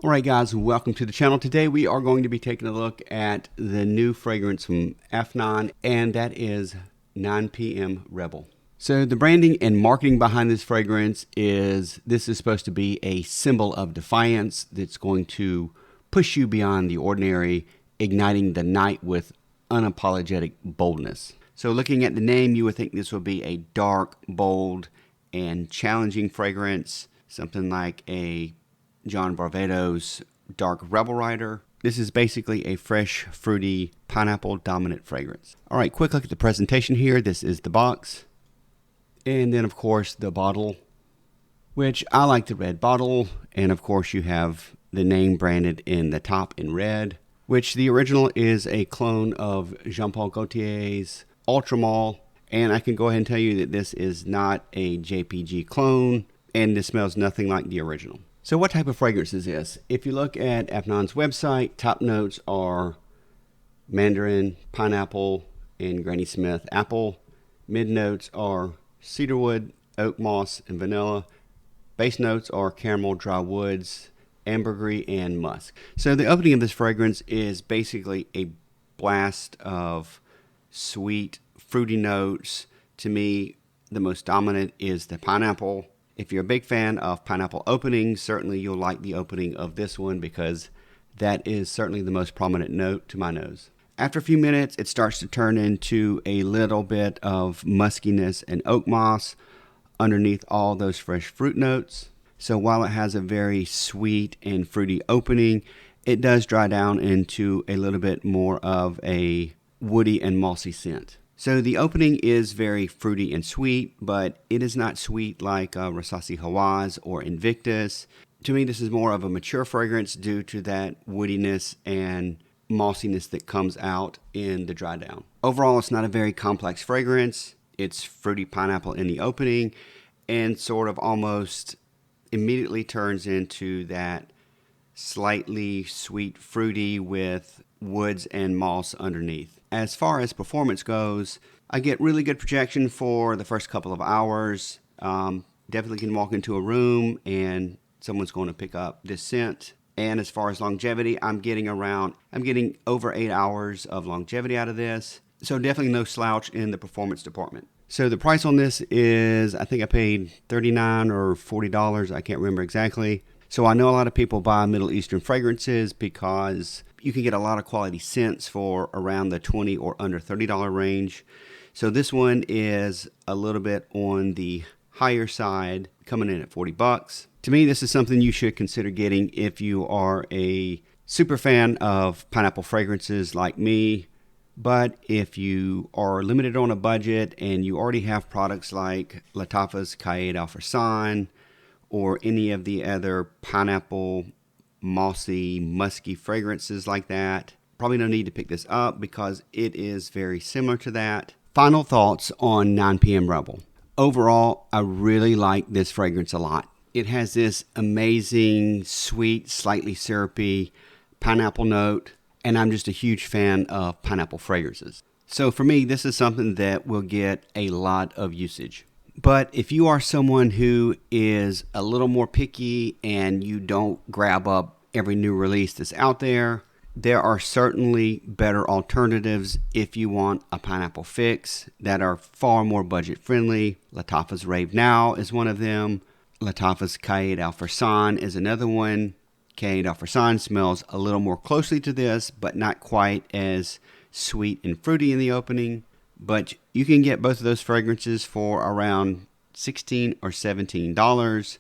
Alright guys, welcome to the channel. Today we are going to be taking a look at the new fragrance from Afnan, and that is 9 p.m. Rebel. So the branding and marketing behind this fragrance is, this is supposed to be a symbol of defiance that's going to push you beyond the ordinary, igniting the night with unapologetic boldness. So looking at the name, you would think this would be a dark, bold, and challenging fragrance, something like a John Varvatos Dark Rebel Rider. This is basically a fresh, fruity, pineapple dominant fragrance. Alright, quick look at the presentation here. This is the box. And then of course the bottle, which I like the red bottle. And of course you have the name branded in the top in red, which the original is a clone of Jean Paul Gaultier's Ultramall. And I can go ahead and tell you that this is not a JPG clone, and this smells nothing like the original. So what type of fragrance is this? If you look at Afnan's website, top notes are mandarin, pineapple, and Granny Smith apple. Mid notes are cedarwood, oak moss, and vanilla. Base notes are caramel, dry woods, ambergris, and musk. So the opening of this fragrance is basically a blast of sweet, fruity notes. To me, the most dominant is the pineapple. If you're a big fan of pineapple openings, certainly you'll like the opening of this one because that is certainly the most prominent note to my nose. After a few minutes, it starts to turn into a little bit of muskiness and oak moss underneath all those fresh fruit notes. So while it has a very sweet and fruity opening, it does dry down into a little bit more of a woody and mossy scent. So the opening is very fruity and sweet, but it is not sweet like Rasasi Hawaz or Invictus. To me, this is more of a mature fragrance due to that woodiness and mossiness that comes out in the dry down. Overall, it's not a very complex fragrance. It's fruity pineapple in the opening and sort of almost immediately turns into that slightly sweet fruity with woods and moss underneath. As far as performance goes, I get really good projection for the first couple of hours. Definitely can walk into a room and someone's going to pick up this scent. And as far as longevity, I'm getting over 8 hours of longevity out of this. So definitely no slouch in the performance department. So the price on this is, I think I paid $39 or $40. I can't remember exactly. So I know a lot of people buy Middle Eastern fragrances because you can get a lot of quality scents for around the $20 or under $30 range. So this one is a little bit on the higher side, coming in at 40 bucks. To me, this is something you should consider getting if you are a super fan of pineapple fragrances like me. But if you are limited on a budget and you already have products like Lattafa's Cahiers d'Alfarsan or any of the other pineapple, mossy, musky fragrances like that, probably no need to pick this up because it is very similar to that. Final thoughts on 9 p.m. Rebel. Overall, I really like this fragrance a lot. It has this amazing, sweet, slightly syrupy pineapple note, and I'm just a huge fan of pineapple fragrances. So for me, this is something that will get a lot of usage. But if you are someone who is a little more picky and you don't grab up every new release that's out there, there are certainly better alternatives if you want a pineapple fix that are far more budget friendly. Lattafa's Rave Now is one of them. Lattafa's Cahiers d'Alfarsan is another one. Cahiers d'Alfarsan smells a little more closely to this, but not quite as sweet and fruity in the opening. But you can get both of those fragrances for around $16 or $17.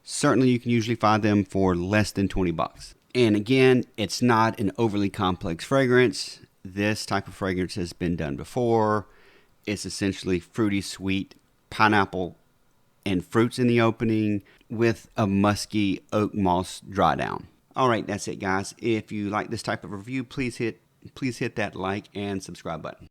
Certainly you can usually find them for less than 20 bucks. And again, it's not an overly complex fragrance. This type of fragrance has been done before. It's essentially fruity, sweet pineapple and fruits in the opening with a musky oak moss dry down. All right, that's it guys. If you like this type of review, please hit that like and subscribe button.